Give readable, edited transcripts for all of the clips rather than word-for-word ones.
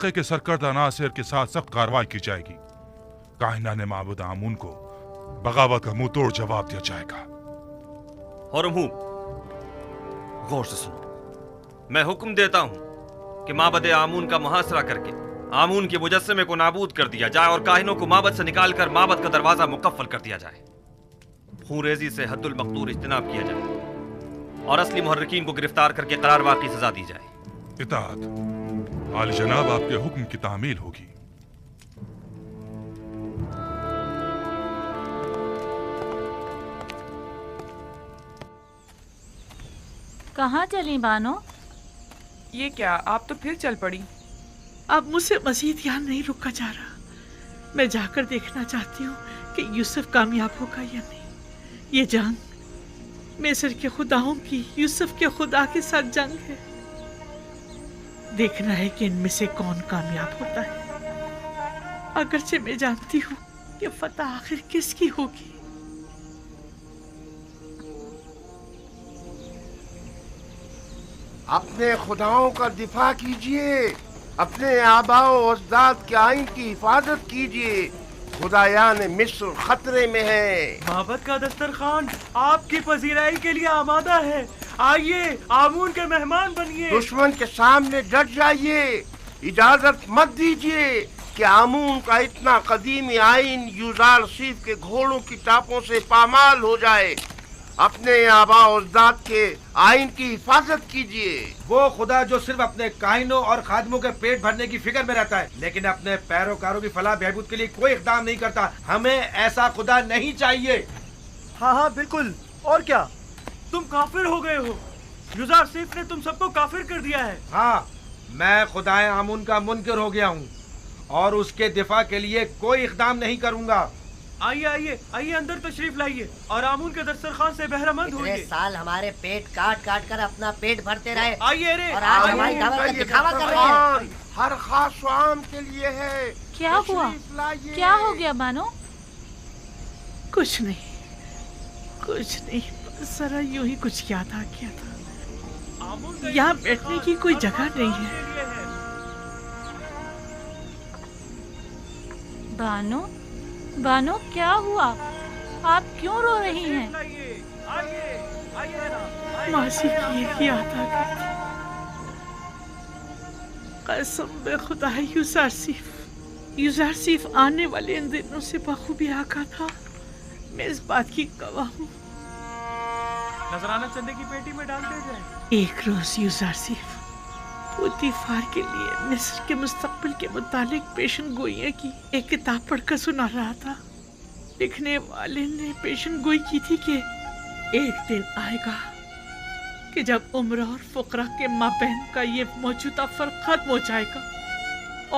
मक्के के सरकर्दा नासिर के साथ सख्त कार्रवाई की जाएगी। काहिना ने माबूद आमून को बगावत का मुंह तोड़ जवाब दिया जाएगा। हरमहूम, गौर से सुनो। मैं हुक्म देता हूं कि माबद आमून का मुहासरा करके आमून के मुजस्समे को नाबूद कर दिया जाए और काहिनों को माबद से निकालकर माबद का दरवाजा मुकफ्फल कर दिया जाए। खूरेजी से हद्दुल मक़दूर इज्तनाब किया जाए और असली मुहर्रिकीन को गिरफ्तार करके करार वाक़ई सजा दी जाए। इताअत। आली जनाब आपके हुक्म की तामील होगी। कहाँ चली बानो? ये क्या, आप तो फिर चल पड़ी। अब मुझसे मजीद यहाँ नहीं रुका जा रहा। मैं जाकर देखना चाहती हूँ कि यूसुफ कामयाब होगा या नहीं। ये जंग मिस्र के खुदाओं की यूसुफ के खुदा के साथ जंग है। देखना है कि इनमें से कौन कामयाब होता है। अगरचे मैं जानती हूँ कि फतह आखिर किसकी होगी। अपने खुदाओं का दिफा कीजिए, अपने आबाओ अजदाद के आइन की हिफाजत कीजिए। खुदायान मिस्र खतरे में है। माबद का दस्तरखान आपकी पजीराई के लिए आमादा है। आइए, आमून के मेहमान बनिए। दुश्मन के सामने डट जाइए। इजाजत मत दीजिए कि आमून का इतना कदीमी आइन यूजार सीफ के घोड़ों की टापों से पामाल हो जाए। अपने आबा उजदाद के आइन की हिफाजत कीजिए। वो खुदा जो सिर्फ अपने काहिनों और खादमों के पेट भरने की फिक्र में रहता है, लेकिन अपने पैरोकारों की फलाह बहबूद के लिए कोई इक़दाम नहीं करता। हमें ऐसा खुदा नहीं चाहिए। हाँ हाँ बिल्कुल। और क्या, तुम काफिर हो गए हो। यूजार सीफ ने तुम सबको काफिर कर दिया है। हाँ, मैं खुदाए आमून का मुनकिर हो गया हूँ और उसके दिफा के लिए कोई इक़दाम नहीं करूँगा। आइए आइए आइए, अंदर तशरीफ लाइए और आमून के दस्तरखान से बहरामंद होइए। इतने साल हमारे पेट काट काट कर अपना पेट भरते रहे। आइए रे, और आज हमारी दावत का दिखावा कर रहे हैं। हर खास आम के लिए है। क्या हुआ? क्या हो गया बानो? कुछ नहीं, बस जरा यूं ही कुछ याद आ गया था। यहाँ बैठने की कोई जगह नहीं है। बानो क्या हुआ? आप क्यों रो रही हैं? मासी की एक याद आ गई थी। कसम बे खुदा है, यूजार सीफ आने वाले इन दिनों से बखूबी आका था। मैं इस बात की गवाह हूँ। नजराना चंदे की पेटी में डाल दिया जाए। एक रोज यूजार सीफ पुतीफार के लिए मिस्र के मुस्तकबिल के मुतालिक पेशन गोइयां की एक किताब पढ़कर सुना रहा था। लिखने वाले ने पेशन गोई की थी कि एक दिन आएगा कि जब उम्र और फुकरा के माबैन का ये मौजूदा फर्क खत्म हो जाएगा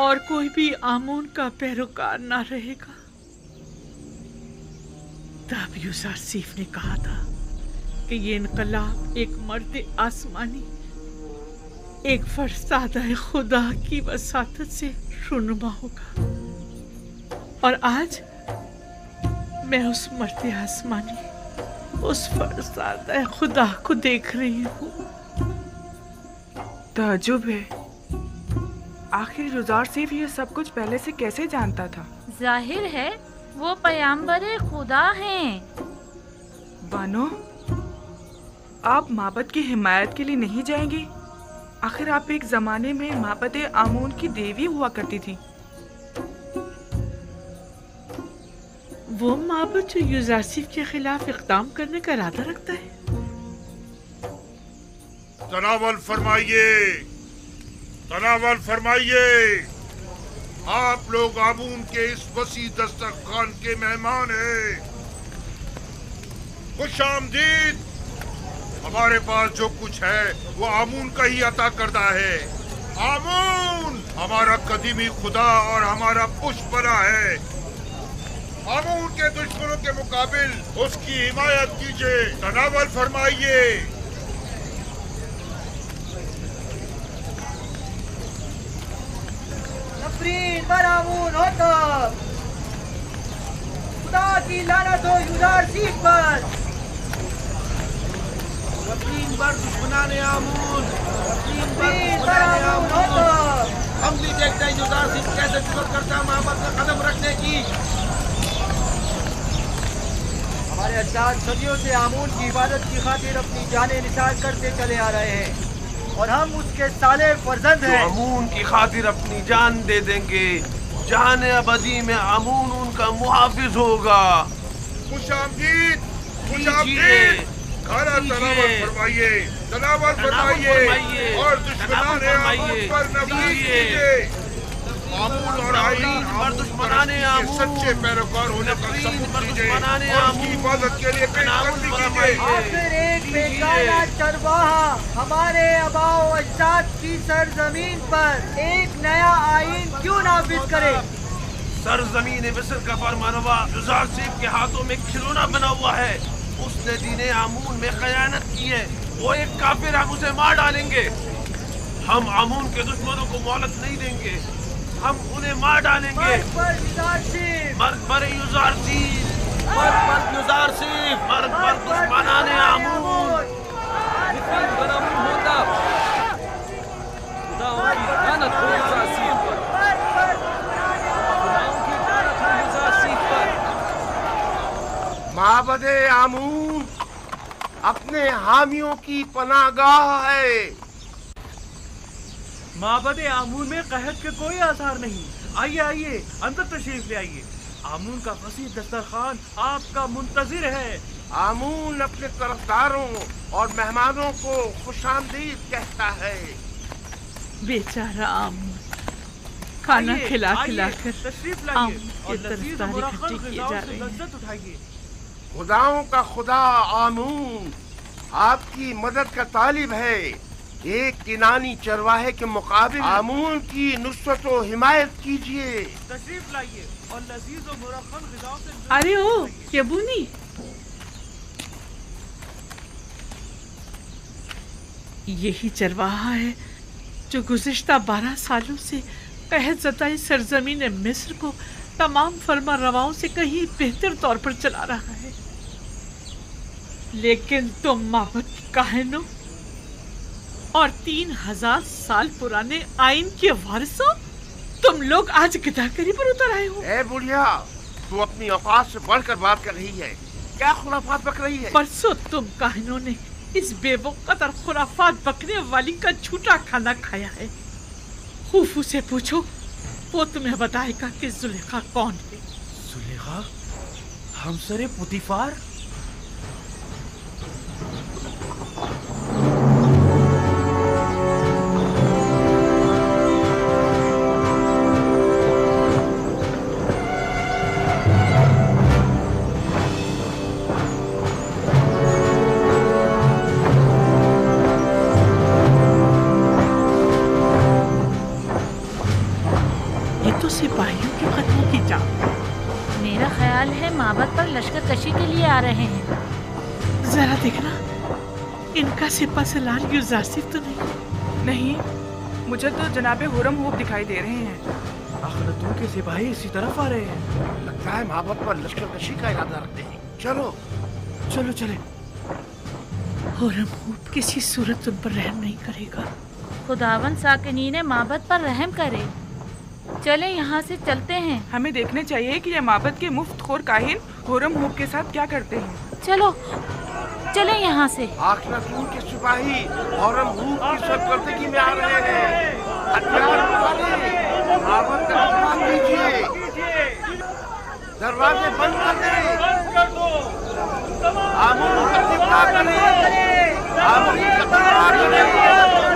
और कोई भी आमून का पैरोकार ना रहेगा। तब यूजार सीफ ने कहा था कि ये इनकलाब एक मर्द आसमानी, एक फरसादा खुदा की वसातत से रुनुमा होगा। और आज मैं उस मर्द आसमानी, उस फरसादा खुदा को देख रही हूँ। ताज्जुब है, आखिर यूजार सीफ ये सब कुछ पहले से कैसे जानता था? जाहिर है वो पैगंबर खुदा हैं। बानो, आप माबद की हिमायत के लिए नहीं जाएंगी? आखिर आप एक जमाने में माबद आमून की देवी हुआ करती थी। वो माबद जो यूजार सीफ के खिलाफ इक़दाम करने का इरादा रखता है। तनावल फरमाइए। आप लोग आमून के इस वसी दस्तरखान के मेहमान हैं। खुश आमदीद। हमारे पास जो कुछ है वो आमून का ही अता करता है। आमून हमारा कदीमी खुदा और हमारा पुष्पना है। आमून के दुश्मनों के मुकाबिल उसकी हिमायत कीजिए। तनावल फरमाइए। नफरीन पर आमून हो तो खुदा की लानत हो यूजार सीफ पर। नफरीन पर दुश्मनाने आमून, नफरीन पर पर आमून हो तो हम भी देखते हैं युजार सिंह कैसे जुर्रत करता है माबद में कदम रखने की। हमारे अजदाद सदियों से आमून की इबादत की खातिर अपनी जानें निसार करते चले आ रहे हैं और हम उसके साले फर्जंद हैं। आमून की खातिर अपनी जान दे देंगे। जान अबदी में आमून उनका मुहाफिज होगा। खुशामदीद, खुशामदीद। खाना तलावत फरमाइए, तलावत फरमाइए और दुश्मनाने आमून पर नबीज कीजिए। आमून और आईन और दुश्मनाने आमून सच्चे पैरोकार होने का सबूत दीजिए और उनकी इबादत के लिए पेशकदमी कीजिए। आखिर एक बेगाना चरवाहा हमारे आबाओ अजदाद की सरजमीन पर एक नया आईन क्यों नाफिज करे? सरजमीन मिस्र का फरमानवा युजार सिंह के हाथों में खिलौना बना हुआ है। उसने दीने आमून में खयानत की है। वो एक काफिर, हम उसे मार डालेंगे। हम आमून के दुश्मनों को मोहलत नहीं देंगे, हम उन्हें मार डालेंगे। मर्द पर युजार सिंह, मर्द पर युजार सिंह, मर्द पर युजार सिंह, मर्द पर दुश्मनाने आमून। माबदे आमून अपने हामियों की पनाहगाह है। माबदे आमून में कहत के कोई आसार नहीं। आइए आइए, अंदर तशरीफ ले आइए। आमून का फसीह दस्तरखान आपका मुंतजिर है। आमून अपने तरफदारों और मेहमानों को खुशामदीद कहता है। बेचारा आमून खाना खिला खिला कर तशरीफ आमून लाइए की तरफदारी इकट्ठी किए जा रहे हैं। लज्जत उठाइए। खुदाओं का खुदा आमून आपकी मदद का तालिब है। एक किनानी चरवाहे के मुकाबिल आमून की नुसरत व हिमायत कीजिए। तशरीफ लाइए और लजीज और मुरक्कम ग़िज़ाओं से अरे ओ यबूनी, यही चरवाहा है जो गुज़िश्ता 12 सालों से कहत ज़दा सरजमीन मिस्र को तमाम फरमा रवाओं से कहीं बेहतर तौर पर चला रहा है। लेकिन तुम माबद काहिनों और 3000 साल पुराने आइन के वारिसों, तुम लोग आज गिदाकरी पर उतर आए हो। ए बुढ़िया, तू अपनी औकात से बढ़कर बात कर रही है। क्या खुराफात बक रही है? परसों तुम काहिनों ने इस बेवकूफ़ और खुराफात बकने वाली का झूठा खाना खाया है। खूफू से पूछो, वो तुम्हें बताएगा कि जुलेखा कौन है। जुलेखा हमसरे पुतीफार? सिपाहियों के कत्ल की जा। मेरा ख्याल है माबद पर लश्कर कशी के लिए आ रहे हैं। जरा देखना, इनका सिपा सलार युजासिफ तो नहीं? नहीं, मुझे तो जनाबे हुरम हुब दिखाई दे रहे हैं। अखनतून के सिपाही इसी तरफ आ रहे हैं। लगता है माबद पर लश्कर कशी का इरादा रखते हैं। चलो चलो चले। हुरम हुब किसी सूरत उन पर रहम नहीं करेगा। खुदावन साकिनी ने माबद पर रहम करे। चले यहाँ से चलते हैं। हमें देखने चाहिए कि ये माबद के मुफ्तखोर काहिन हुरम हुब के साथ क्या करते हैं। चलो चले यहाँ से। आखिरतून के सिपाही हुरम हुब की सरकर्दगी में आ रहे हैं। हथियार उठाइए, माबद का दरवाजा कीजिए, दरवाजे बंद कर दो। आमून का दिफा करें, आमून का दिफा करें,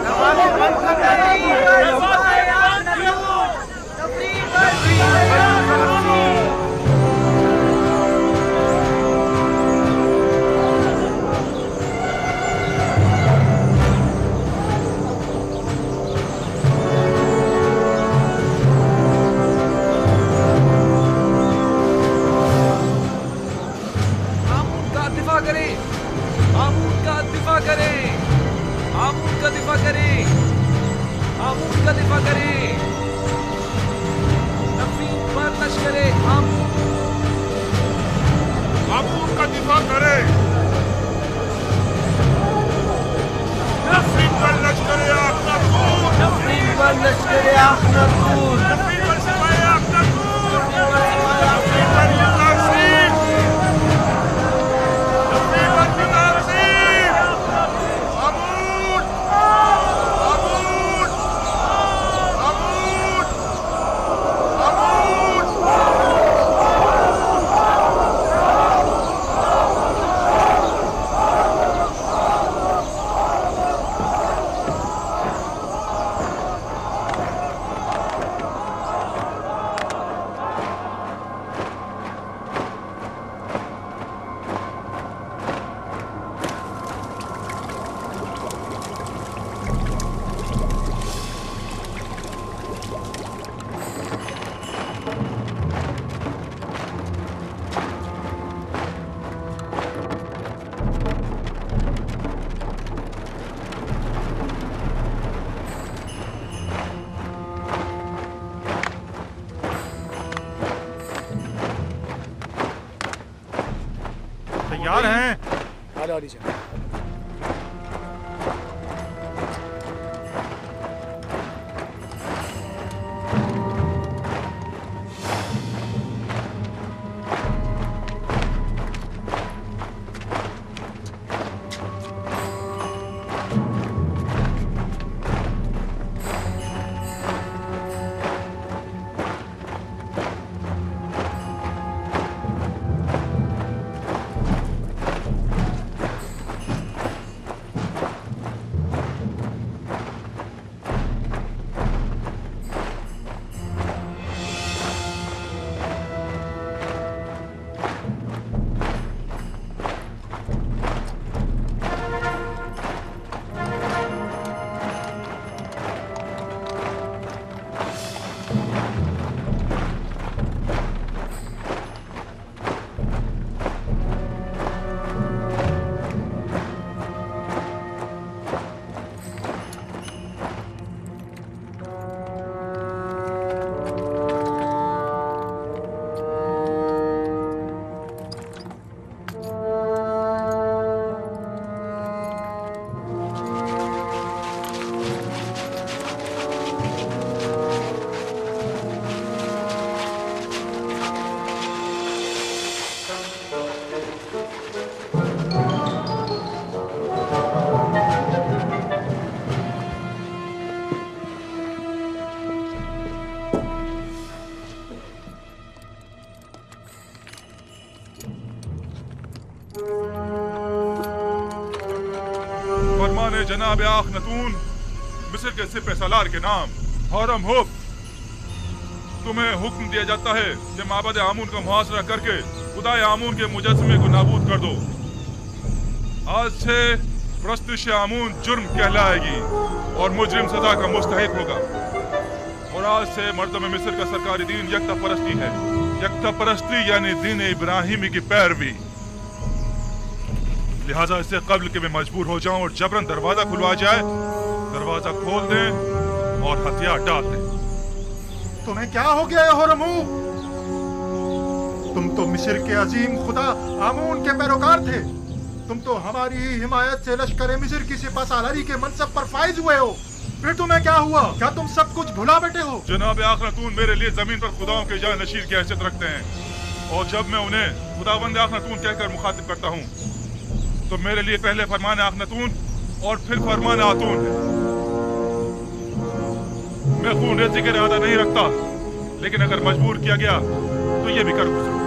दरवाजे बंद कर दें। आमून का दिफा सालारी जनाब। फरमाने जनाब आखनतून मिस्र के सिपह सालार के नाम हरम हुब, तुम्हें हुक्म दिया जाता है कि माबद आमून का मुहासरा करके खुदाए आमून के मुजस्समे को नाबूद कर दो। आज से प्रस्तुश आमून जुर्म कहलाएगी और मुजरिम सजा का मुस्तहिक होगा। और आज से मर्दम मिस्र का सरकारी दीन यकता परस्ती है। यकता परस्ती यानी दीन इब्राहिमी की पैरवी। लिहाजा इससे कब्ल के मैं मजबूर हो जाऊं और जबरन दरवाजा खुलवा जाए, दरवाजा खोल दें और हथियार डाल दें। तुम्हें क्या हो गया है होरमू? तुम तो मिस्र के अजीम खुदा आमून के पैरोकार थे। तुम तो हमारी ही हिमायत से लश्कर मिस्र की सिपह सालारी के मनसब पर फाइज हुए हो। फिर तुम्हें क्या हुआ? क्या तुम सब कुछ भुला बैठे हो? जनाब आखनतून मेरे लिए जमीन पर खुदाओं के जान नशीर की हैसियत रखते हैं और जब मैं उन्हें खुदावंद आखनतून कहकर मुखातिब करता हूँ तो मेरे लिए पहले फरमान आखनतून और फिर फरमान आतून है। मैं खून रेज़ी का इरादा नहीं रखता, लेकिन अगर मजबूर किया गया तो ये भी कर गुजरूं।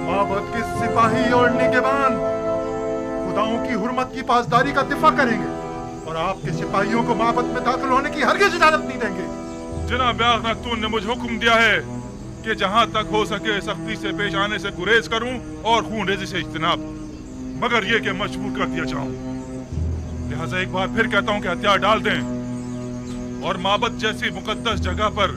माबद के सिपाही और निगहबान खुदाओं की हुर्मत की पासदारी का दिफा करेंगे और आपके सिपाहियों को माबद में दाखिल होने की हरगिज़ इजाजत नहीं देंगे। जनाब आखनतून ने मुझे हुक्म दिया है कि जहाँ तक हो सके सख्ती से पेश आने से गुरेज करूं और खून रेज़ी से इज्तनाब, मगर ये कि मजबूर कर दिया जाऊं। लिहाजा एक बार फिर कहता हूं कि हथियार डाल दें और माबद जैसी मुकद्दस जगह पर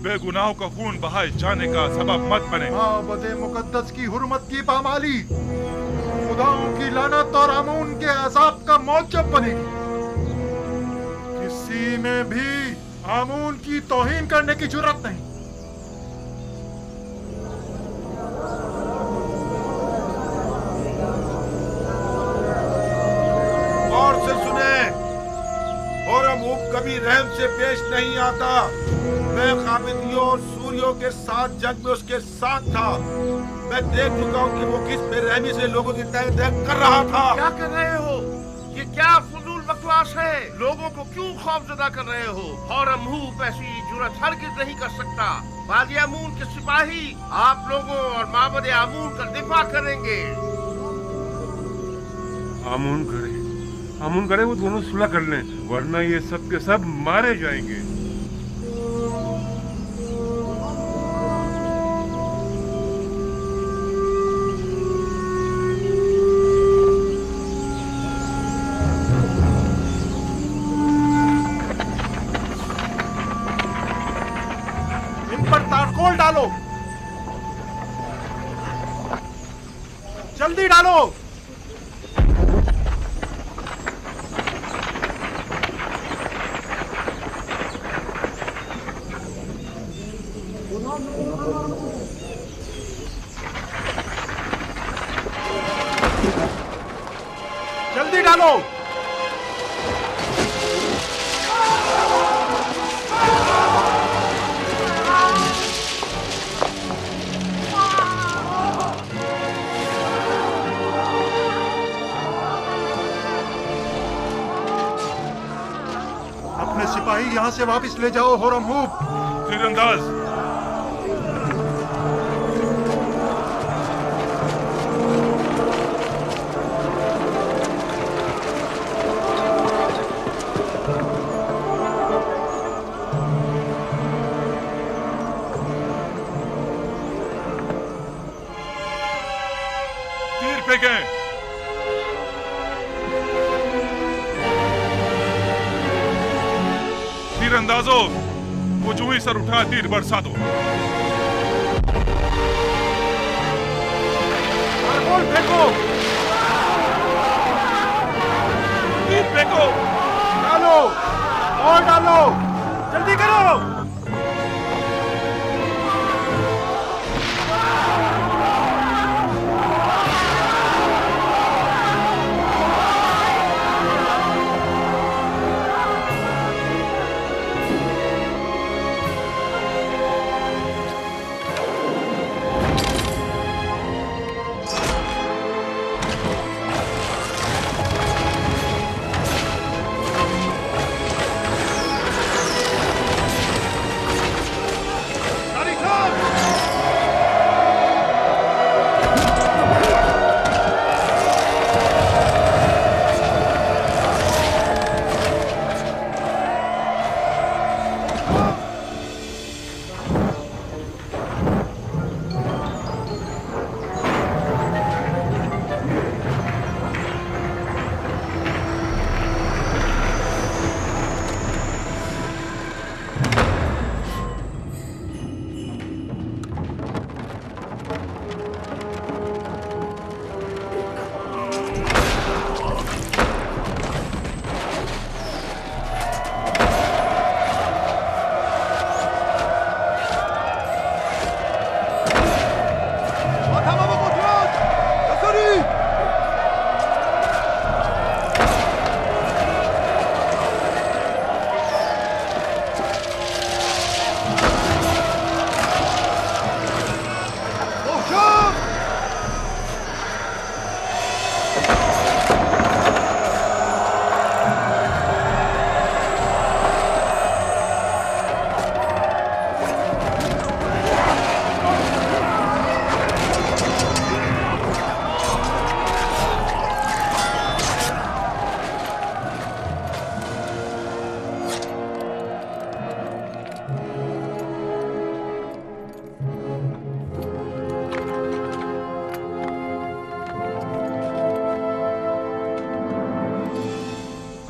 बेगुनाहों का खून बहाए जाने का सबब मत बने। माबद मुकद्दस की हुर्मत की पामाली खुदाओं की लानत और आमून के अजाब का मौजब बनेगी। किसी में भी आमून की तौहीन करने की जुर्रत नहीं। और से सुने, होरम हुब कभी रहम से पेश नहीं आता। मैं खामिदियों और सूरियों के साथ जंग में उसके साथ था। मैं देख चुका हूँ कि वो किस बेरहमी से लोगों की तय तय कर रहा था। क्या कर रहे हो? ये क्या फजूल बकवास है? लोगों को क्यों खौफजदा कर रहे हो? होरम हुब ऐसी जुर्रत हरगिज़ नहीं कर सकता। वादी आमून के सिपाही आप लोगों और माबद आमून का दिफा करेंगे। आमून करे वो दोनों सुलह कर लें, वरना ये सब के सब मारे जाएंगे। इन पर तारकोल डालो, जल्दी डालो। डालो। अपने सिपाही यहाँ से वापस ले जाओ होरमहूब। तीरंदाज तीर फेंकें। तीरंदाजों, वो जो ही सर उठा तीर बरसा दो। कारगोल फेंको। तीर फेंको। डालो और डालो, जल्दी करो।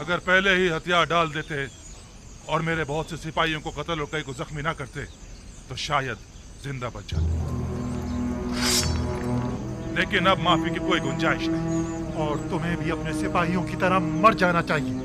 अगर पहले ही हथियार डाल देते और मेरे बहुत से सिपाहियों को कत्ल और कई को जख्मी ना करते तो शायद जिंदा बच जाते, लेकिन अब माफी की कोई गुंजाइश नहीं। और तुम्हें भी अपने सिपाहियों की तरह मर जाना चाहिए।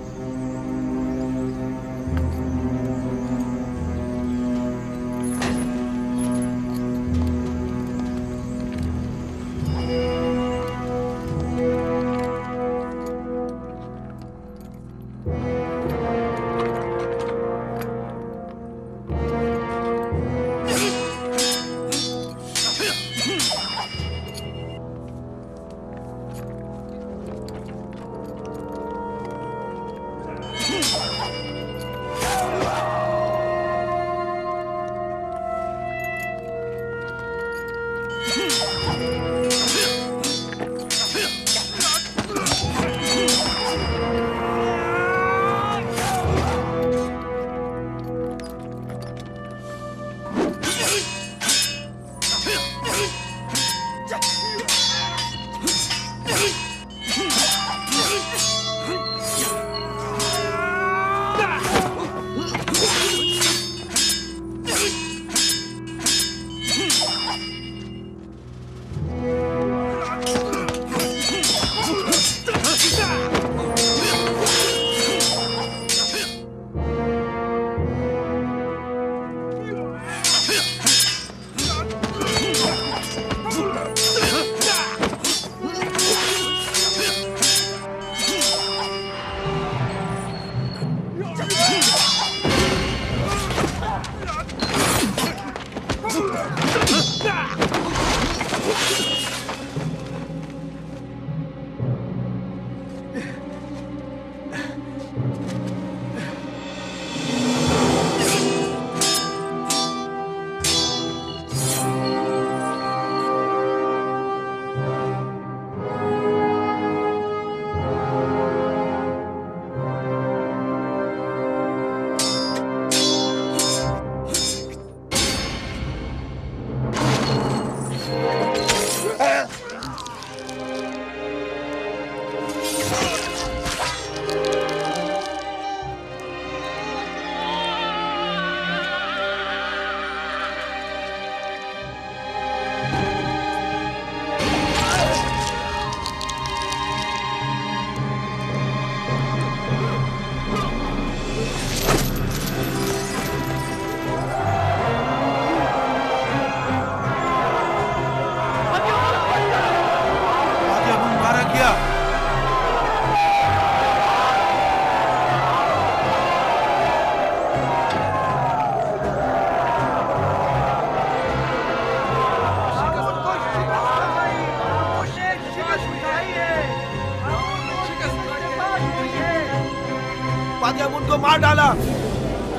बादियामुन को मार डाला,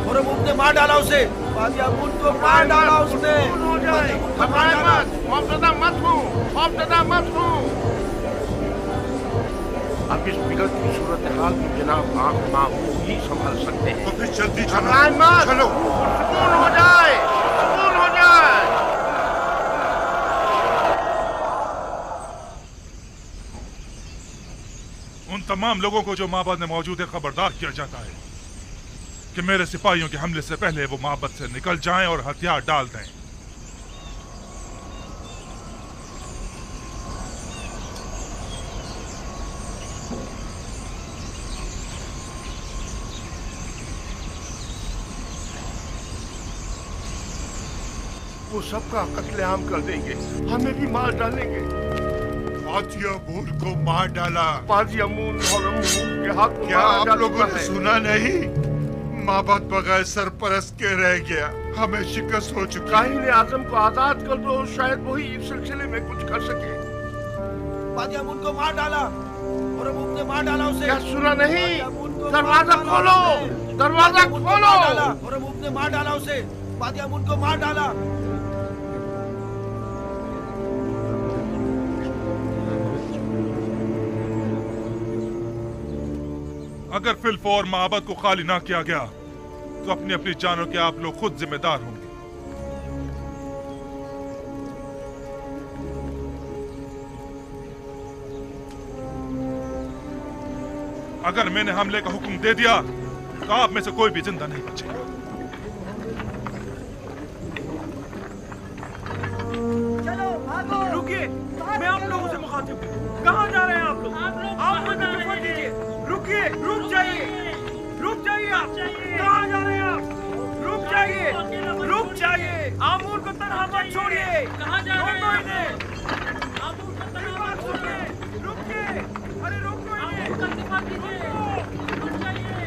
होरमुम ने मार डाला उसे। बादियामुन को मार डाला उसने। हो जाए, घबराए मत, खौफजदा मत हो, खौफजदा मत हो। अब इस बिगड़ की सूरत हाल को जनाब आंख माहूम ही संभाल सकते हैं। तो फिर जल्दी घबराए मत, चलो। सुकून हो जाए, सुकून हो जाए। उन तमाम लोगों को जो माबद में मौजूद है खबरदार किया जाता है कि मेरे सिपाहियों के हमले से पहले वो माबद से निकल जाएं और हथियार डाल दें। वो सबका कत्लेआम कर देंगे, हमें भी मार डालेंगे। बादियामुन को मार डाला। बादियामुन होरमुम के हाथ में क्या मारा आप जा लोगों चुका ने है। सुना नहीं? माबद बगैर सरपरस्त के रह गया, हमें शिकस्त हो चुकी। काहिन आजम को आजाद कर दो, शायद वही इस सिलसिले में कुछ कर सके। बादियामुन को मार डाला, होरमुम ने मार डाला उसे। क्या सुना नहीं? दरवाजा खोलो, दरवाजा खोलो। होरमुम ने मार डाला उसे। बादियामुन को मार डाला। अगर फिलफौर माबद को खाली ना किया गया तो अपनी अपनी जानों के आप लोग खुद जिम्मेदार होंगे। अगर मैंने हमले का हुक्म दे दिया तो आप में से कोई भी जिंदा नहीं बचेगा। चलो भागो। रुकिए, मैं आप लोगों से मुखातिब हूँ। कहाँ जा रहे हैं आप लोग? आप मुझे खबर दीजिए। रुकिए, रुक जाइए, रुक जाइए आप। कहाँ जा रहे हैं आप? रुक जाइए, रुक जाइए। आमूर को तनहा मत छोड़िए। कहाँ जा रहे हैं? आमूर को तनहा मत छोड़िए। रुकिए, अरे रोको इन्हें। आमूर का दिफा कीजिए। रुक जाइए।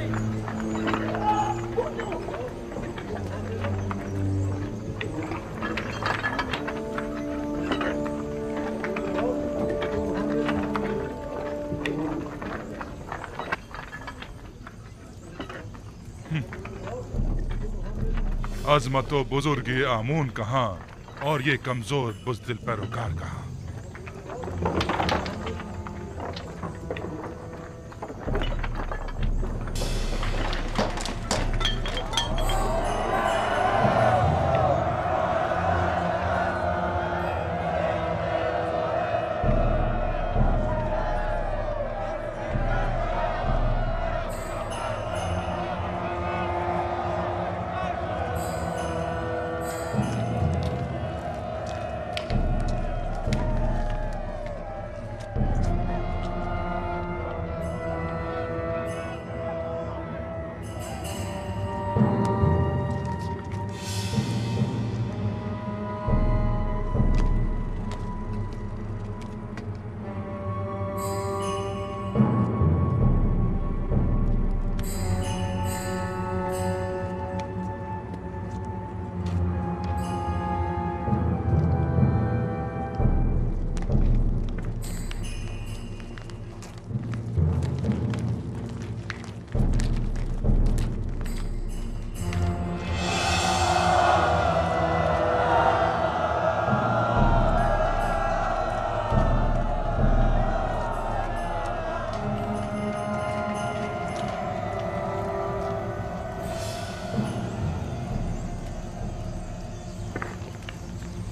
अजमतो बुजुर्गी आमून कहाँ और ये कमजोर बुज़दिल पैरोकार कहाँ?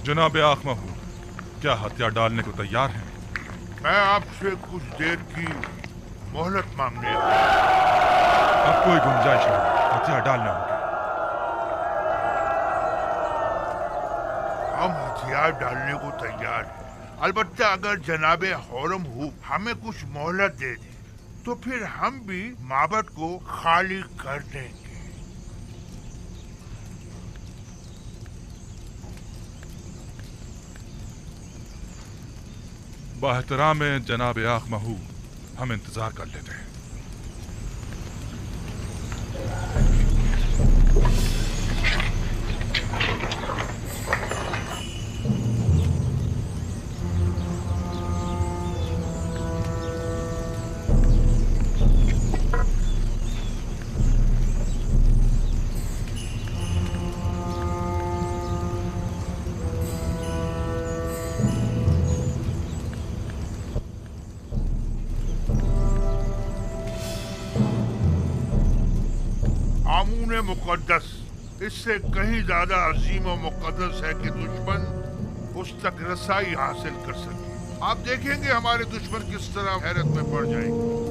जनाब आख महू, क्या हथियार डालने को तैयार हैं? मैं आपसे कुछ देर की मोहलत मांगने आया। अब कोई गुंजाइश नहीं, हथियार डालने होंगे। हम हथियार डालने को तैयार हैं, अलबत्ता अगर जनाबे हौरम हूब हमें कुछ मोहलत दे दे तो फिर हम भी माबद को खाली कर देंगे। बाहतराम जनाब आख महू, हम इंतजार कर लेते हैं। मुकद्दस इससे कहीं ज्यादा अजीम और मुकद्दस है कि दुश्मन उस तक रसाई हासिल कर सके। आप देखेंगे हमारे दुश्मन किस तरह हैरत में पड़ जाएंगे।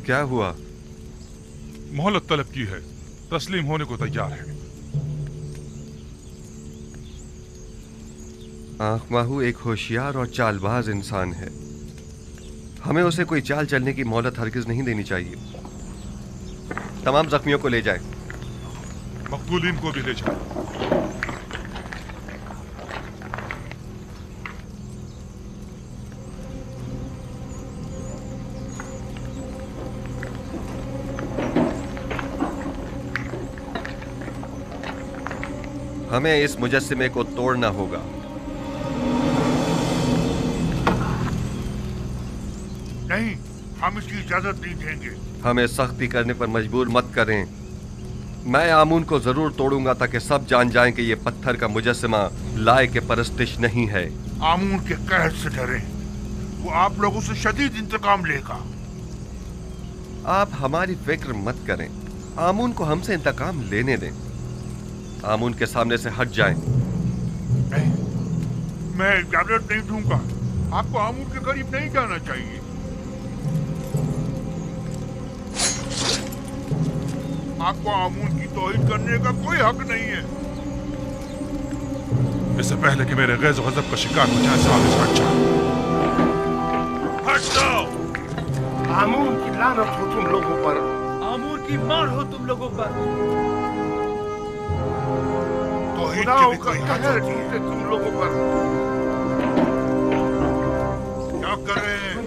क्या हुआ? मोहलत तलब की है, तस्लीम होने को तैयार है। आख माहू एक होशियार और चालबाज इंसान है, हमें उसे कोई चाल चलने की मोहलत हरगिज नहीं देनी चाहिए। तमाम जख्मियों को ले जाएं। मकबूलीन को भी ले जाएं। हमें इस मुजस्सिमे को तोड़ना होगा। नहीं, हम इसकी इजाजत नहीं देंगे। हमें सख्ती करने पर मजबूर मत करें। मैं आमून को जरूर तोड़ूंगा ताकि सब जान जाएं कि ये पत्थर का मुजस्सिमा लाए के परस्तिश नहीं है। आमून के कहर से डरें, वो आप लोगों से शदीद इंतकाम लेगा। आप हमारी फिक्र मत करें, आमून को हमसे इंतकाम लेने दें। आमून के सामने से हट जाएं। नहीं, मैं इजाजत नहीं दूंगा। आपको आमून के करीब नहीं जाना चाहिए। आपको आमून की तौहीद करने का कोई हक नहीं है। इससे पहले कि मेरे गैज़ गज़ब का शिकार हो जाए, सामने से हट जाओ। हट जाओ। आमून की लानत हो तुम लोगों पर। आमून की मार हो तुम लोगों पर। खुदाओं का कहर है तुम लोगों पर। क्या कर रहे हैं?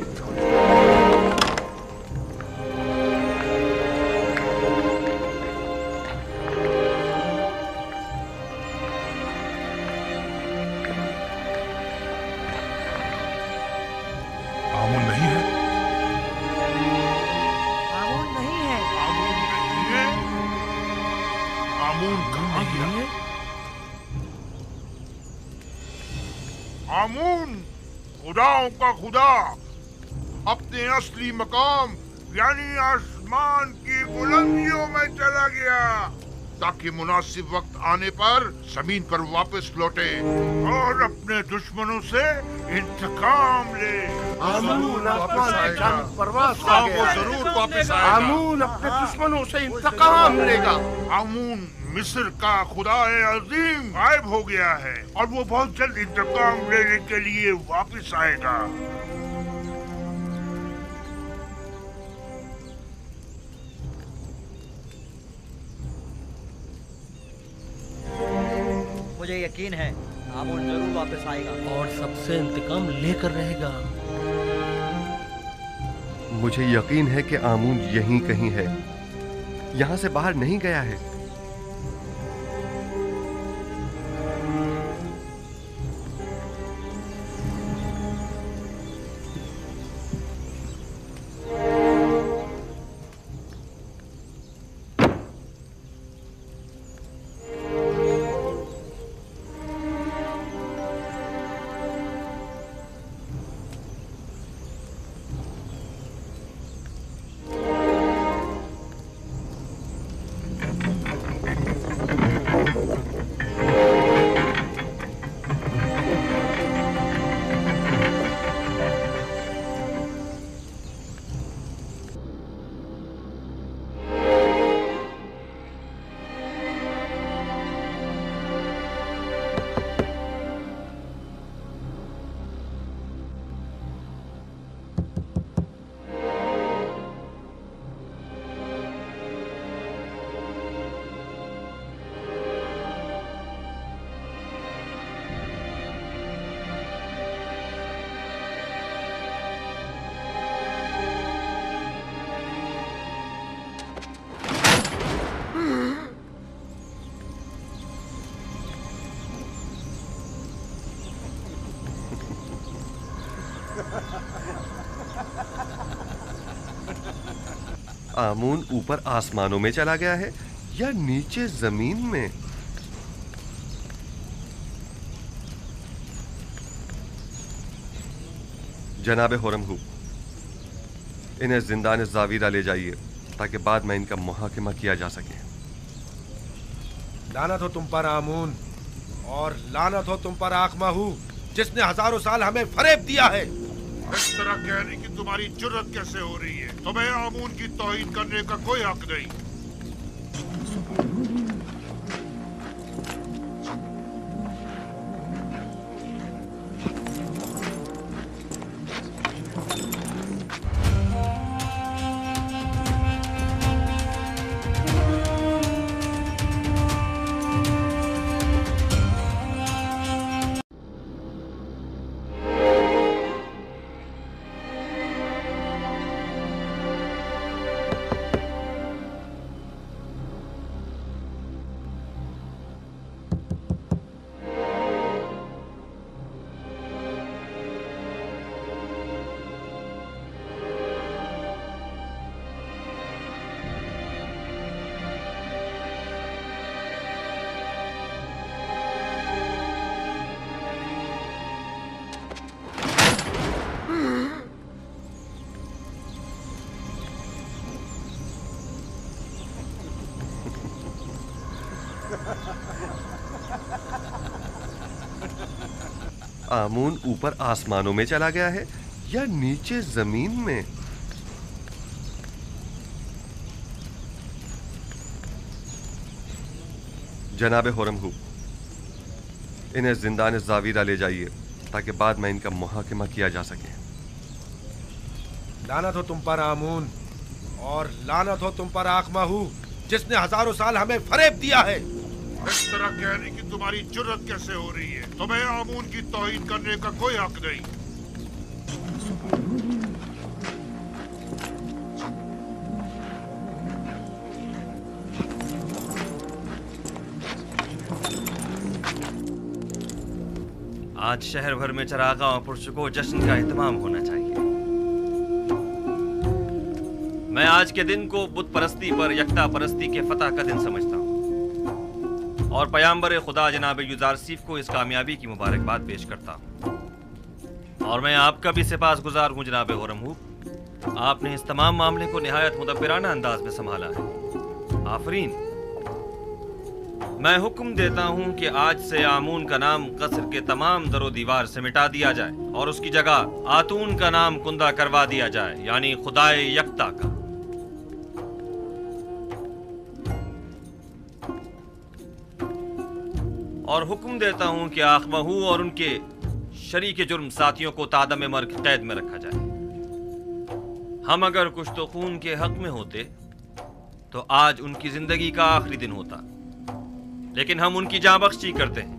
आमून नहीं है। आमून नहीं है। आमून नहीं है। आमून कहाँ गया? आमून खुदाओं का खुदा अपने असली मकाम यानी आसमान की बुलंदियों में चला गया ताकि मुनासिब वक्त आने पर जमीन पर वापस लौटे और अपने दुश्मनों से इंतकाम ले। आमून आसमान की जानिब परवाज़ हाँ, कर वो गया। जरूर वापस आएगा। आमून अपने दुश्मनों से इंतकाम लेगा। आमून मिस्र का खुदाए अजीम गायब हो गया है और वो बहुत जल्द इंतकाम लेने के लिए वापस आएगा। मुझे यकीन है आमून जरूर वापस आएगा और सबसे इंतकाम लेकर रहेगा। मुझे यकीन है कि आमून यहीं कहीं है, यहां से बाहर नहीं गया है। आमून ऊपर आसमानों में चला गया है या नीचे जमीन में? जनाब हुरमहू, इन्हें जिंदान जावीरा ले जाइए ताकि बाद में इनका मुहाकिमा किया जा सके। लानत हो तुम पर आमून, और लानत हो तुम पर आखमाहू, जिसने हजारों साल हमें फरेब दिया है। इस तरह कहने की तुम्हारी जुर्रत कैसे हो रही है? तुम्हें आमून की तौहीन करने का कोई हक नहीं। आमून ऊपर आसमानों में चला गया है या नीचे जमीन में? जनाब हुरमहू, इन्हें जिंदान जावीरा ले जाइए ताकि बाद में इनका मुहाकिमा किया जा सके। लानत हो तुम पर आमून, और लानत हो तुम पर आखमाहू, जिसने हजारों साल हमें फरेब दिया है। इस तरह कहने की तुम्हारी जुर्रत कैसे हो रही है? तुम्हें आमून की तौहीन करने का कोई हक नहीं। आज शहर भर में चरागाह और पुरस्कों जश्न का एहतमाम होना चाहिए। मैं आज के दिन को बुत परस्ती पर यकता परस्ती के फतह का दिन समझता हूँ और पयाम्बर खुदा जनाब युजारसीफ को इस कामयाबी की मुबारकबाद पेश करता हूँ। और मैं आपका भी सिपासगुजार हूँ जनाब हुरमहू, आपने इस तमाम मामले को निहायत मुदब्बिराना अंदाज में संभाला है। आफरीन। मैं हुक्म देता हूँ कि आज से आमून का नाम कसर के तमाम दरो दीवार से मिटा दिया जाए और उसकी जगह आतून का नाम कुंदा करवा दिया जाए, यानी खुदाए यकता का। और हुक्म देता हूं कि आखमहू और उनके शरीके जुर्म साथियों को तादम मर्ग कैद में रखा जाए। हम अगर कुछ तो खून के हक में होते तो आज उनकी जिंदगी का आखिरी दिन होता, लेकिन हम उनकी जाँ बख्शी करते हैं।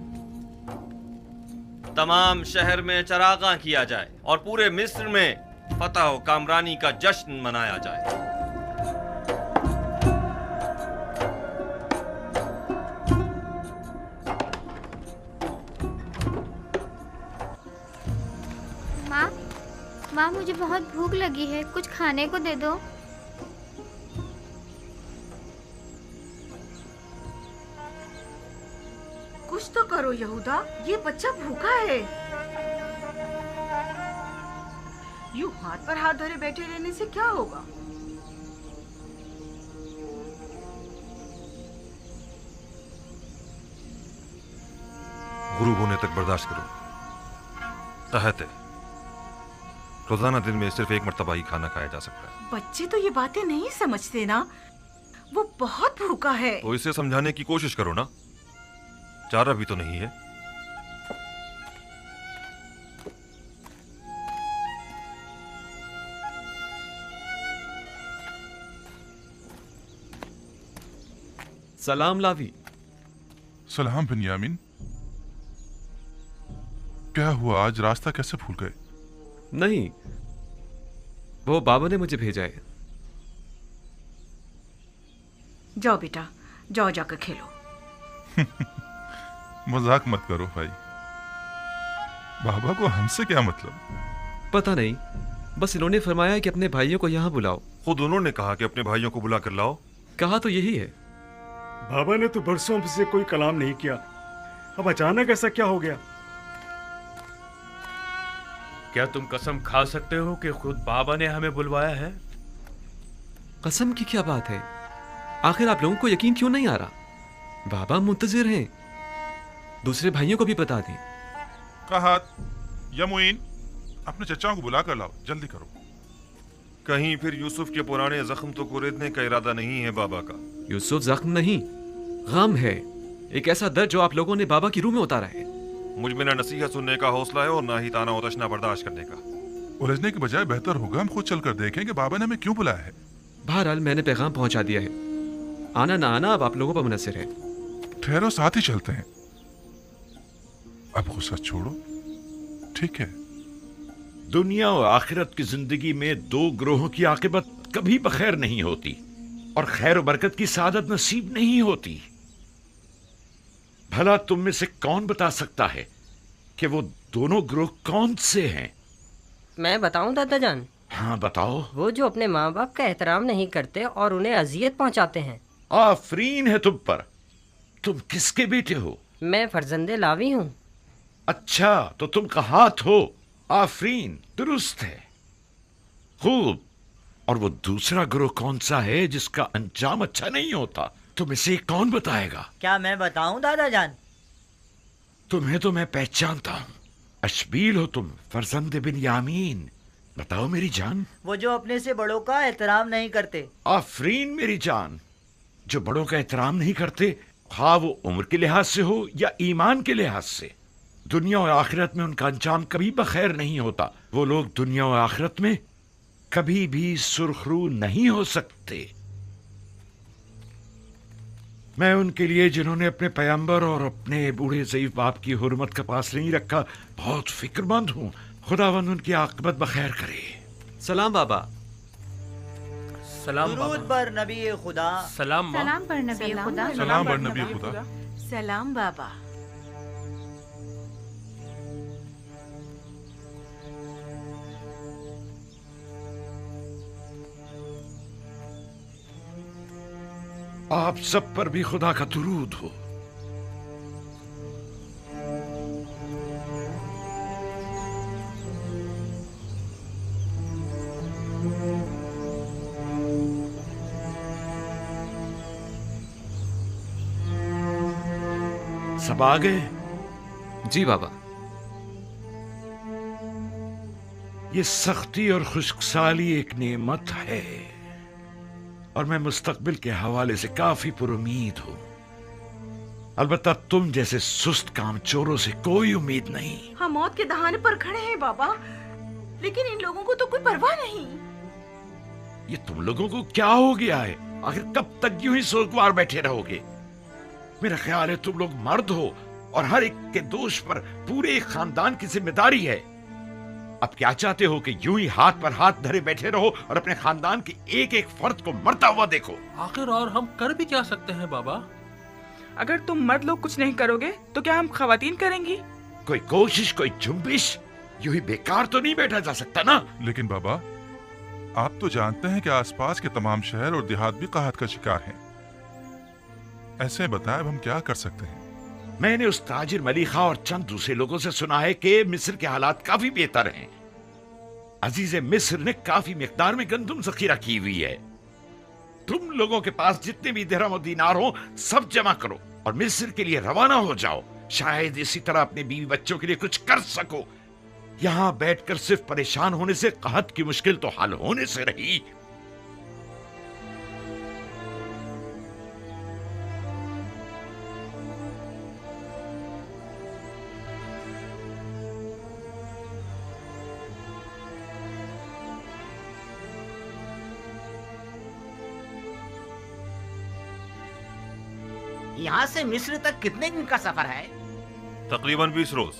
तमाम शहर में चरागाह किया जाए और पूरे मिस्र में फतह व कामरानी का जश्न मनाया जाए। माँ, मुझे बहुत भूख लगी है, कुछ खाने को दे दो। कुछ तो करो यहूदा, ये बच्चा भूखा है। यूं हाथ पर हाथ धरे बैठे रहने से क्या होगा? गुरूब होने तक बर्दाश्त करो। तहत है, रोजाना दिन में सिर्फ एक मर्तबा ही खाना खाया जा सकता है। बच्चे तो ये बातें नहीं समझते ना, वो बहुत भूखा है। तो इसे समझाने की कोशिश करो ना, चारा भी तो नहीं है। सलाम लावी। सलाम बिन्यामिन। क्या हुआ, आज रास्ता कैसे भूल गए? नहीं, वो बाबा ने मुझे भेजा है। जाओ बेटा, जाओ जाकर खेलो। मजाक मत करो भाई, बाबा को हमसे क्या मतलब? पता नहीं, बस इन्होंने फरमाया कि अपने भाइयों को यहाँ बुलाओ। खुद उन्होंने कहा कि अपने भाइयों को बुला कर लाओ। कहा तो यही है। बाबा ने तो बरसों से कोई कलाम नहीं किया, अब अचानक ऐसा क्या हो गया? क्या तुम कसम खा सकते हो कि खुद बाबा ने हमें बुलवाया है? कसम की क्या बात है? आखिर आप लोगों को यकीन क्यों नहीं आ रहा? बाबा मुंतजिर हैं, दूसरे भाइयों को भी बता दें। कहा यमुइन, अपने चचाओं को बुला कर लाओ, जल्दी करो। कहीं फिर यूसुफ के पुराने जख्म तो कुरेदने का इरादा नहीं है बाबा का? यूसुफ जख्म नहीं, गम है, एक ऐसा दर्द जो आप लोगों ने बाबा की रूह में उतारा है। मुझ में ना नसीहत सुनने का हौसला है और ना ही ताना और तशना बर्दाश्त करने का। उलझने के बजाय बेहतर होगा हम खुद चलकर देखें कि बाबा ने हमें क्यों बुलाया है। बहरहाल मैंने पैगाम पहुंचा दिया है, आना ना आना अब आप लोगों पर मुनसर है। ठहरो, साथ ही चलते हैं। अब गुस्सा छोड़ो, ठीक है? दुनिया और आखिरत की जिंदगी में दो ग्रोहों की आकिबत कभी बखैर नहीं होती और खैर और बरकत की सादत नसीब नहीं होती। भला तुम में से कौन बता सकता है कि वो दोनों ग्रोह कौन से हैं? मैं बताऊं दादा जान? हाँ बताओ। वो जो अपने माँ बाप का एहतराम नहीं करते और उन्हें अजियत पहुंचाते हैं। आफरीन है तुम पर। तुम किसके बेटे हो? मैं फर्जंदे लावी हूँ। अच्छा, तो तुम कहात हो। आफरीन, दुरुस्त है, खूब। और वो दूसरा ग्रोह कौन सा है जिसका अंजाम अच्छा नहीं होता? तुम इसे कौन बताएगा? क्या मैं बताऊं दादा जान? तुम्हें तो मैं पहचानता हूँ, अशबील हो तुम, फरजंद बिन यामीन। बताओ मेरी जान। वो जो अपने से बड़ों का एहतराम नहीं करते। आफरीन मेरी जान, जो बड़ों का एहतराम नहीं करते, हाँ वो उम्र के लिहाज से हो या ईमान के लिहाज से। दुनिया और आखिरत में उनका अंजाम कभी बखैर नहीं होता। वो लोग दुनिया और आखिरत में कभी भी सुरखरू नहीं हो सकते। मैं उनके लिए जिन्होंने अपने पैगंबर और अपने बूढ़े ज़ईफ बाप की हुर्मत का पास नहीं रखा बहुत फिक्रमंद हूँ। खुदावंद उनकी आक़िबत बखैर करे। सलाम बाबा। सलाम दुरूद पर नबी खुदा। सलाम माँ। सलाम पर नबी खुदा। सलाम पर नबी खुदा। सलाम बाबा। आप सब पर भी खुदा का दुरूद हो। सब आ गए? जी बाबा। ये सख्ती और खुश्कसाली एक नेमत है और मैं मुस्तकबिल के हवाले से काफी पुरुमीद हूं। अलबत्ता तुम जैसे सुस्त कामचोरों से कोई उम्मीद नहीं। हम मौत के दहाने पर खड़े हैं बाबा, लेकिन इन लोगों को तो कोई परवाह नहीं। ये तुम लोगों को क्या हो गया है? आखिर कब तक यूं ही सोगवार बैठे रहोगे? मेरा ख्याल है तुम लोग मर्द हो और हर एक के दोष पर पूरे एक खानदान की जिम्मेदारी है। अब क्या चाहते हो कि यूं ही हाथ पर हाथ धरे बैठे रहो और अपने खानदान के एक एक फर्द को मरता हुआ देखो? आखिर और हम कर भी क्या सकते हैं बाबा? अगर तुम मर्द लोग कुछ नहीं करोगे तो क्या हम खवातीन करेंगी? कोई कोशिश, कोई जुम्बिश, यूं ही बेकार तो नहीं बैठा जा सकता ना। लेकिन बाबा, आप तो जानते हैं कि आसपास के तमाम शहर और देहात भी काहत का शिकार हैं। ऐसे बताएं, अब हम क्या कर सकते हैं? मैंने उस ताजिर मलिखा और चंद दूसरे लोगों से सुना है कि मिस्र के हालात काफी बेहतर हैं। अजीज मिस्र ने काफी मिकदार में गंदुम जखीरा की हुई है। तुम लोगों के पास जितने भी दिरहम और दीनार हो सब जमा करो और मिस्र के लिए रवाना हो जाओ। शायद इसी तरह अपने बीवी बच्चों के लिए कुछ कर सको। यहां बैठकर सिर्फ परेशान होने से कहत की मुश्किल तो हल होने से रही। यहाँ से मिस्र तक कितने दिन का सफर है? तकरीबन 20 रोज।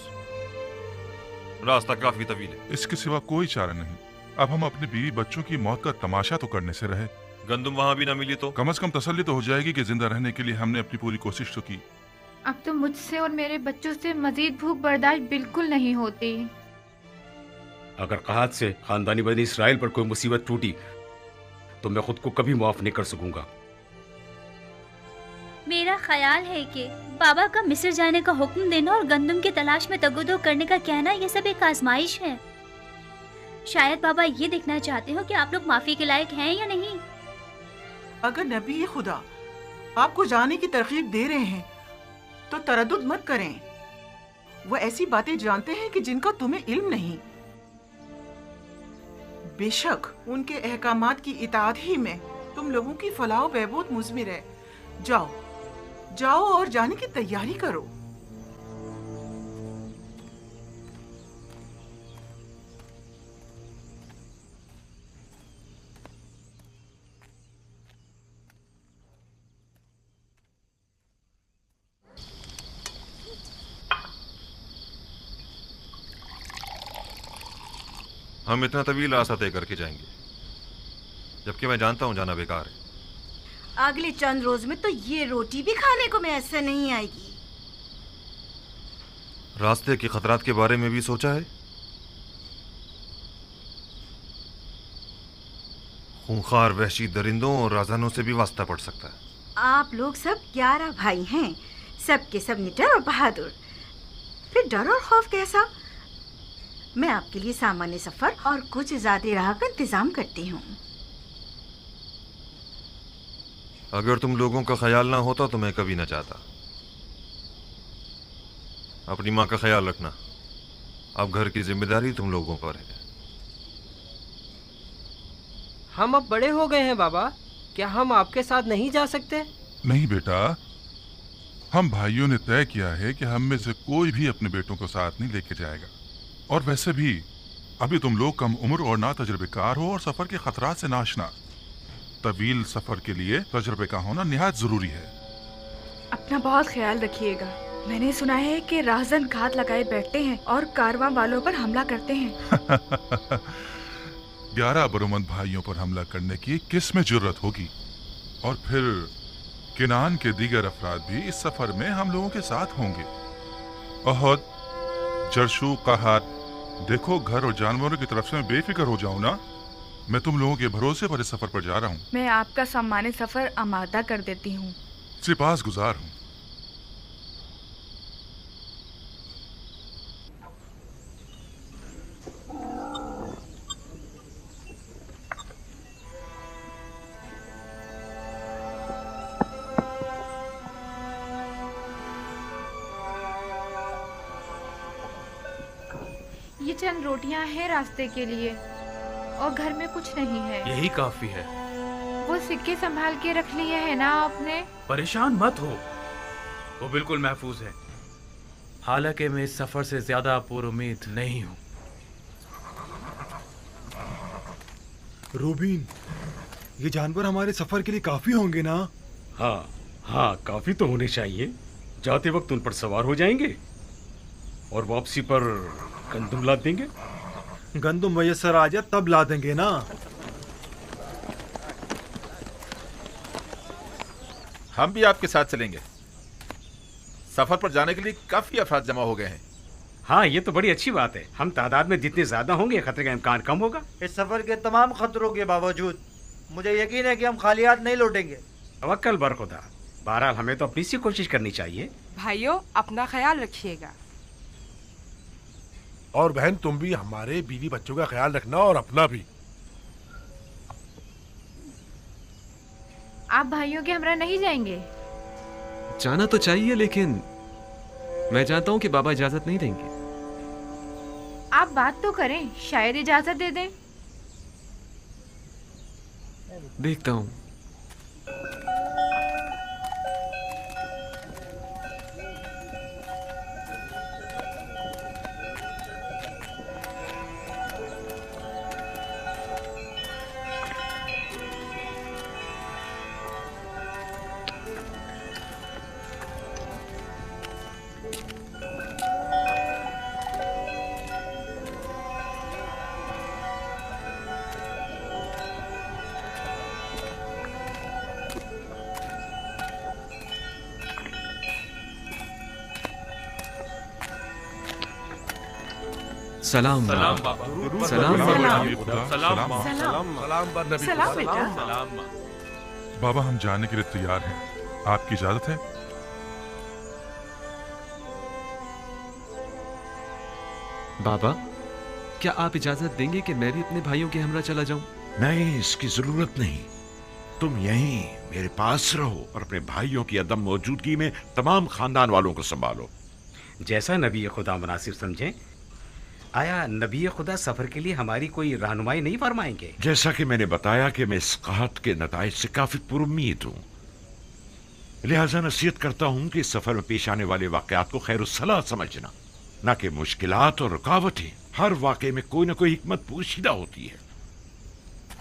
रास्ता काफी तवील है। इसके सिवा कोई चारा नहीं। अब हम अपने बीवी बच्चों की मौत का तमाशा तो करने से रहे। गंदुम वहाँ भी ना मिली तो कम से कम तसल्ली तो हो जाएगी कि जिंदा रहने के लिए हमने अपनी पूरी कोशिश तो की। अब तो मुझसे और मेरे बच्चों से मजीद भूख बर्दाश्त बिल्कुल नहीं होती। अगर कहत से खानदानी बनी इसराइल पर कोई मुसीबत टूटी तो मैं खुद को कभी माफ नहीं कर सकूंगा। मेरा ख्याल है कि बाबा का मिस्र जाने का हुक्म देना और गंदम की तलाश में तगोदो करने का कहना ये सब एक आजमाइश है। शायद बाबा ये देखना चाहते हो कि आप लोग माफी के लायक हैं या नहीं। अगर नबी खुदा आपको जाने की तरकीब दे रहे हैं तो तरद्दुद मत करें। वो ऐसी बातें जानते हैं कि जिनका तुम्हें इल्म नहीं। बेशक उनके अहकामात की इताअत ही में तुम लोगों की फलाह व बहबूद मुज़मिर है। जाओ जाओ और जाने की तैयारी करो। हम इतना तवील रास्ता तय करके जाएंगे, जबकि मैं जानता हूं जाना बेकार है। अगले चंद रोज में तो ये रोटी भी खाने को मैसर नहीं आएगी। रास्ते के खतरात के बारे में भी सोचा है? खूंखार वहशी दरिंदों और राजानों से भी वास्ता पड़ सकता है। आप लोग सब 11 भाई हैं, सब के सब निडर और बहादुर। फिर डर और खौफ कैसा? मैं आपके लिए सामान्य सफर और कुछ ज्यादा राह का इंतजाम करती हूँ। अगर तुम लोगों का ख्याल ना होता तो मैं कभी ना चाहता। अपनी माँ का ख्याल रखना। अब घर की जिम्मेदारी तुम लोगों पर है। हम अब बड़े हो गए हैं बाबा, क्या हम आपके साथ नहीं जा सकते? नहीं बेटा, हम भाइयों ने तय किया है कि हम में से कोई भी अपने बेटों को साथ नहीं लेके जाएगा। और वैसे भी अभी तुम लोग कम उम्र और ना तजुर्बेकार हो और सफर के खतरात से नाशना। तवील सफर के लिए तजुर्बे का होना निहायत जरूरी है। अपना बहुत ख्याल रखिएगा। मैंने सुना है कि राहजन घात लगाए बैठते हैं और कारवां वालों पर हमला करते हैं। 11 बरोमंद भाइयों पर हमला करने की किस में जुर्रत होगी? और फिर किनान के दीगर अफराद भी इस सफर में हम लोगों के साथ होंगे। अहद, जरशु, कहत, देखो घर और जानवरों की तरफ से मैं बेफिक्र हो जाऊं ना। मैं तुम लोगों के भरोसे पर इस सफर पर जा रहा हूँ। मैं आपका सम्मानित सफर आमादा कर देती हूँ। सिपास गुजार हूँ। ये चंद रोटियां हैं रास्ते के लिए और घर में कुछ नहीं है। यही काफी है। वो सिक्के संभाल के रख लिए है ना आपने? परेशान मत हो, वो बिल्कुल महफूज है। हालांकि मैं इस सफर से ज्यादा पुरुमीद नहीं हूँ। रूबीन, ये जानवर हमारे सफर के लिए काफी होंगे ना? हाँ हाँ, काफी तो होने चाहिए। जाते वक्त उन पर सवार हो जाएंगे और वापसी पर गंदुम लाद देंगे। गंदुम मैसर आ जाए तब ला देंगे ना। हम भी आपके साथ चलेंगे। सफर पर जाने के लिए काफी अफराद जमा हो गए हैं। हाँ, ये तो बड़ी अच्छी बात है। हम तादाद में जितने ज्यादा होंगे खतरे का इम्कान कम होगा। इस सफर के तमाम खतरों के बावजूद मुझे यकीन है कि हम खाली हाथ नहीं लौटेंगे। तवक्कल बर खुदा। बहरहाल हमें तो अपनी सी कोशिश करनी चाहिए। भाइयों, अपना ख्याल रखिएगा। और बहन, तुम भी हमारे बीवी बच्चों का ख्याल रखना और अपना भी। आप भाइयों के हमरा नहीं जाएंगे? जाना तो चाहिए, लेकिन मैं जानता हूँ कि बाबा इजाजत नहीं देंगे। आप बात तो करें, शायद इजाजत दे दें। देखता हूँ। सलाम सलाम बाबा। सलाम सलाम बेटा। बाबा, हम जाने के लिए तैयार हैं। आपकी इजाजत है? बाबा, क्या आप इजाजत देंगे कि मैं भी अपने भाइयों के हमरा चला जाऊं? नहीं, इसकी जरूरत नहीं। तुम यहीं मेरे पास रहो और अपने भाइयों की अदम मौजूदगी में तमाम खानदान वालों को संभालो। जैसा नबी खुदा मुनासिब समझे। आया नबी खुदा सफर के लिए हमारी कोई रहनुमाई नहीं फरमाएंगे? जैसा कि मैंने बताया कि मैं इस कहत के नताइज से काफी पुरुम्मीद हूँ, लिहाजा नसीहत करता हूँ कि इस सफर में पेश आने वाले वाकयात को खैरुस्सलाह समझना, न कि मुश्किलात और रुकावटें। हर वाकये में कोई न कोई हिकमत पोशीदा होती है।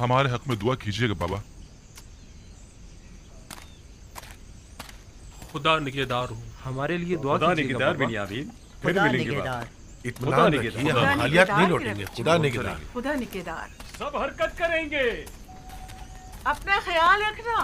हमारे हक में दुआ कीजिएगा बाबा। खुदा निगहदार हो। हमारे लिए दुआ खुदा कीजिएगा निगहदार बाबा। बिनियामीन। फिर खुदा मिलेंगे निगहदार। बाबा। इत्मीनान रखिए, हम खालियात नहीं लौटेंगे। खुदा निगहदार। खुदा निगहदार। सब हरकत करेंगे। अपना ख्याल रखना।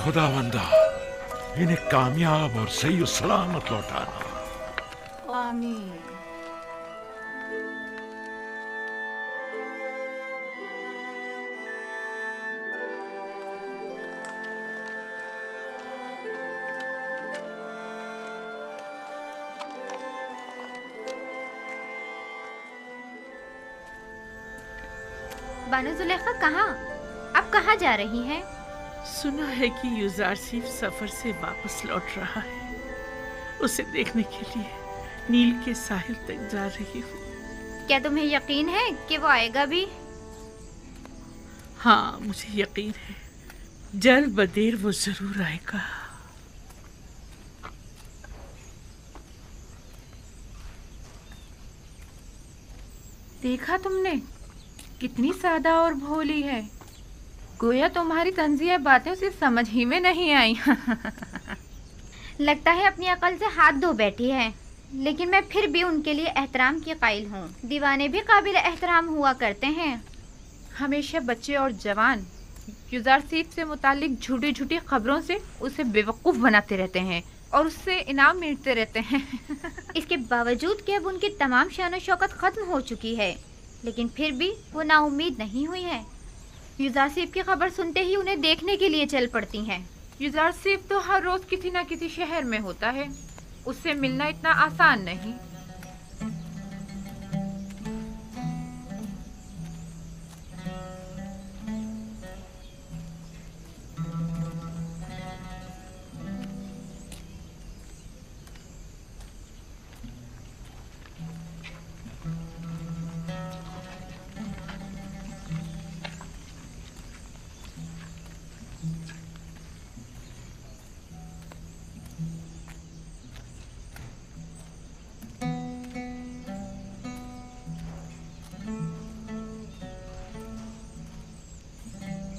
खुदावंदा, इन्हें कामयाब और सही सलामत लौटाना। आमीन। बानो जुलेखा कहाँ? अब कहाँ जा रही हैं? सुना है कि युजारसीफ सफर से वापस लौट रहा है। उसे देखने के लिए नील के साहिल तक जा रही हूँ। क्या तुम्हें यकीन है कि वो आएगा भी? हाँ, मुझे यकीन है। जल्द बदेर वो जरूर आएगा। देखा तुमने, कितनी सादा और भोली है। गोया तुम्हारी तंजिया बातें उसे समझ ही में नहीं आई। लगता है अपनी अकल से हाथ धो बैठी है, लेकिन मैं फिर भी उनके लिए एहतराम की कायल हूँ। दीवाने भी काबिल एहतराम हुआ करते हैं। हमेशा बच्चे और जवान युजारसीफ से मुतालिक झूठी झूठी खबरों से उसे बेवकूफ़ बनाते रहते हैं और उससे इनाम मिलते रहते हैं। इसके बावजूद कि अब उनकी तमाम शान शौकत खत्म हो चुकी है, लेकिन फिर भी वो नाउम्मीद नहीं हुई है। युजारसीफ की खबर सुनते ही उन्हें देखने के लिए चल पड़ती हैं। युजारसीफ तो हर रोज किसी न किसी शहर में होता है, उससे मिलना इतना आसान नहीं।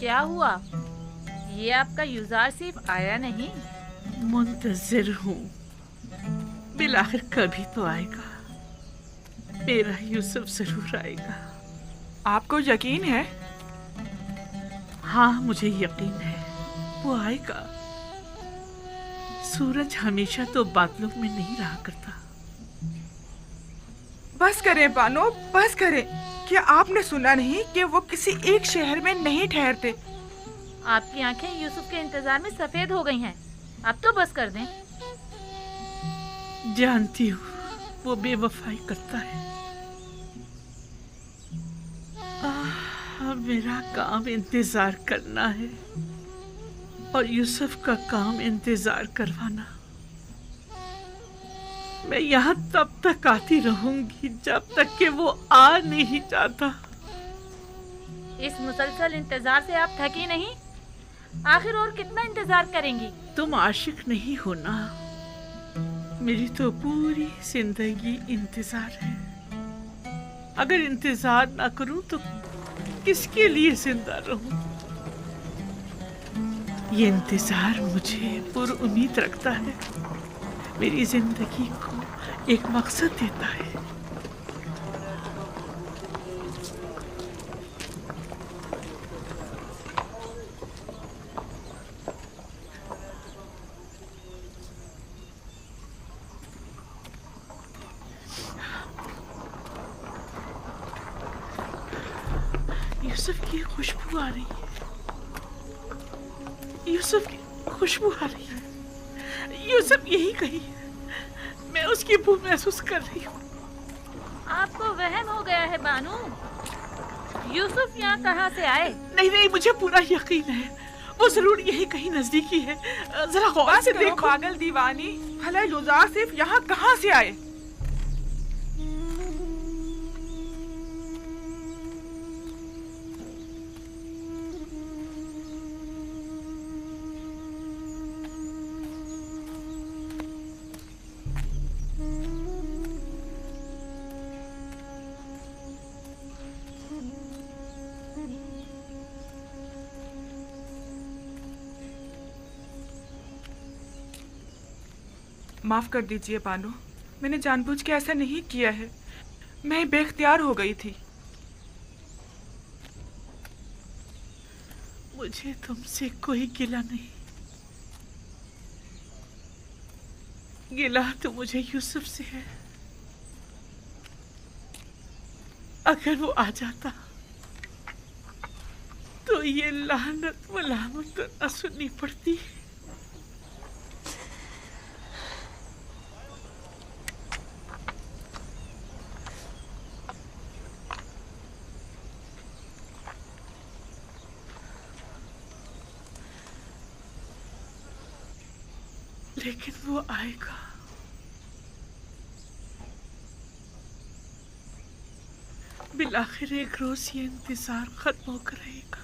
क्या हुआ? ये आपका यूजारसिफ आया नहीं? मुंतजिर हूँ, बिलाखिर कभी तो आएगा। मेरा यूसुफ जरूर आएगा। आपको यकीन है? हाँ, मुझे यकीन है वो आएगा। सूरज हमेशा तो बादलों में नहीं रहा करता। बस करें बानो, बस करें। क्या आपने सुना नहीं कि वो किसी एक शहर में नहीं ठहरते? आपकी आंखें यूसुफ के इंतजार में सफेद हो गई हैं। अब तो बस कर दें। जानती हूँ वो बेवफाई करता है। मेरा काम इंतजार करना है और यूसुफ का काम इंतजार करवाना। मैं यहाँ तब तक आती रहूंगी जब तक कि वो आ नहीं जाता। इस मुसलसल इंतजार से आप थकी नहीं? आखिर और कितना इंतजार करेंगी? तुम आशिक नहीं हो ना। मेरी तो पूरी जिंदगी इंतजार है। अगर इंतजार ना करूं तो किसके लिए जिंदा रहूं? ये इंतजार मुझे पुरुम्मीद रखता है, मेरी जिंदगी को एक मकसद देता है। यूसुफ की खुशबू आ रही है। यूसुफ की खुशबू आ रही है। यूसुफ यही कहीं है। मैं उसकी बू महसूस कर रही हूँ। आपको वहम हो गया है बानू। यूसुफ यहाँ कहाँ से आए? नहीं नहीं, मुझे पूरा यकीन है वो जरूर यही कहीं नजदीकी है। जरा गौर से देखो। पागल दीवानी, भला यूसुफ यहाँ कहाँ से आए? माफ कर दीजिए बानो, मैंने जानबूझ के ऐसा नहीं किया है। मैं बेख्तियार हो गई थी। मुझे तुमसे कोई गिला नहीं। गिला तो मुझे यूसुफ से है। अगर वो आ जाता तो ये लानत मलामत तो न सुननी पड़ती। लेकिन वो आएगा। बिलाखिर एक रोज ये इंतजार खत्म होकर रहेगा।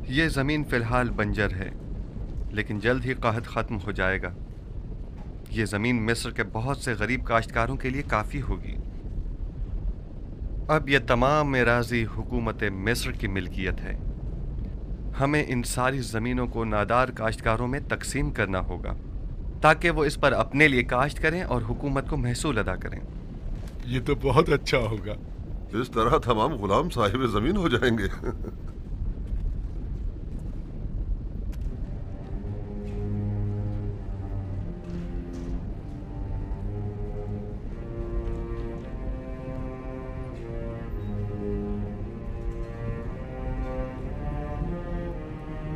ये ज़मीन फ़िलहाल बंजर है, लेकिन जल्द ही कहत ख़त्म हो जाएगा। ये ज़मीन मिस्र के बहुत से गरीब काश्तकारों के लिए काफ़ी होगी। अब यह तमाम एराज़ी हुकूमत मिस्र की मिल्कियत है। हमें इन सारी ज़मीनों को नादार काश्तकारों में तकसीम करना होगा ताकि वो इस पर अपने लिए काश्त करें और हुकूमत को महसूल अदा करें। ये तो बहुत अच्छा होगा। इस तरह तमाम गुलाम साहिब जमीन हो जाएंगे।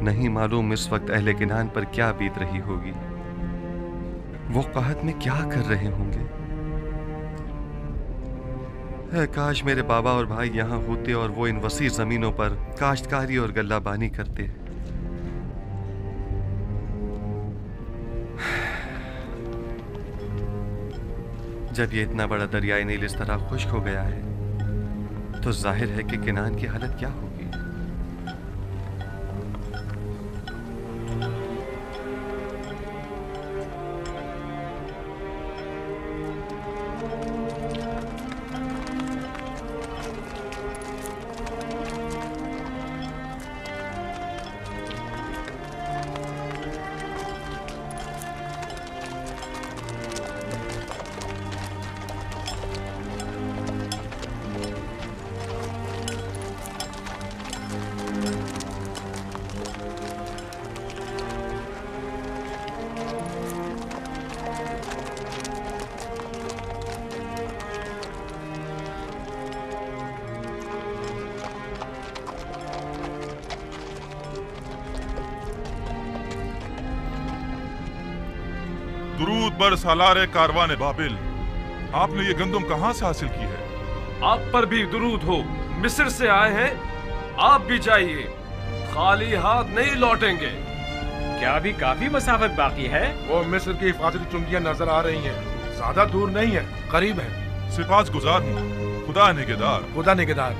नहीं मालूम इस वक्त अहले किनान पर क्या बीत रही होगी, वो कहत में क्या कर रहे होंगे। है काश मेरे बाबा और भाई यहाँ होते और वो इन वसी जमीनों पर काश्तकारी और गल्लाबानी करते। जब ये इतना बड़ा दरियाई नील इस तरह खुश्क हो गया है तो जाहिर है कि किनान की हालत क्या होगी। दुरूद बर सालारे कारवान बाबिल, आपने ये गंदम कहाँ से हासिल की है? आप पर भी दुरूद हो। मिस्र से आए हैं, आप भी जाइए, खाली हाथ नहीं लौटेंगे। क्या अभी काफी मसाफत बाकी है? वो मिस्र की हिफाजती चुंगियां नजर आ रही हैं, ज्यादा दूर नहीं है, करीब है। सिपास गुजार हूँ, खुदा निगहदार। खुदा निगहदार।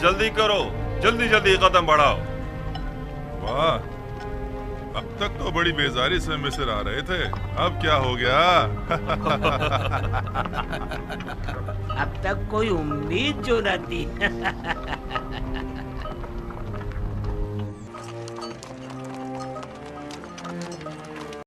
जल्दी करो, जल्दी जल्दी कदम बढ़ाओ। वाह, अब तक तो बड़ी बेजारी से मिस्र आ रहे थे, अब क्या हो गया? अब तक कोई उम्मीद जो न थी।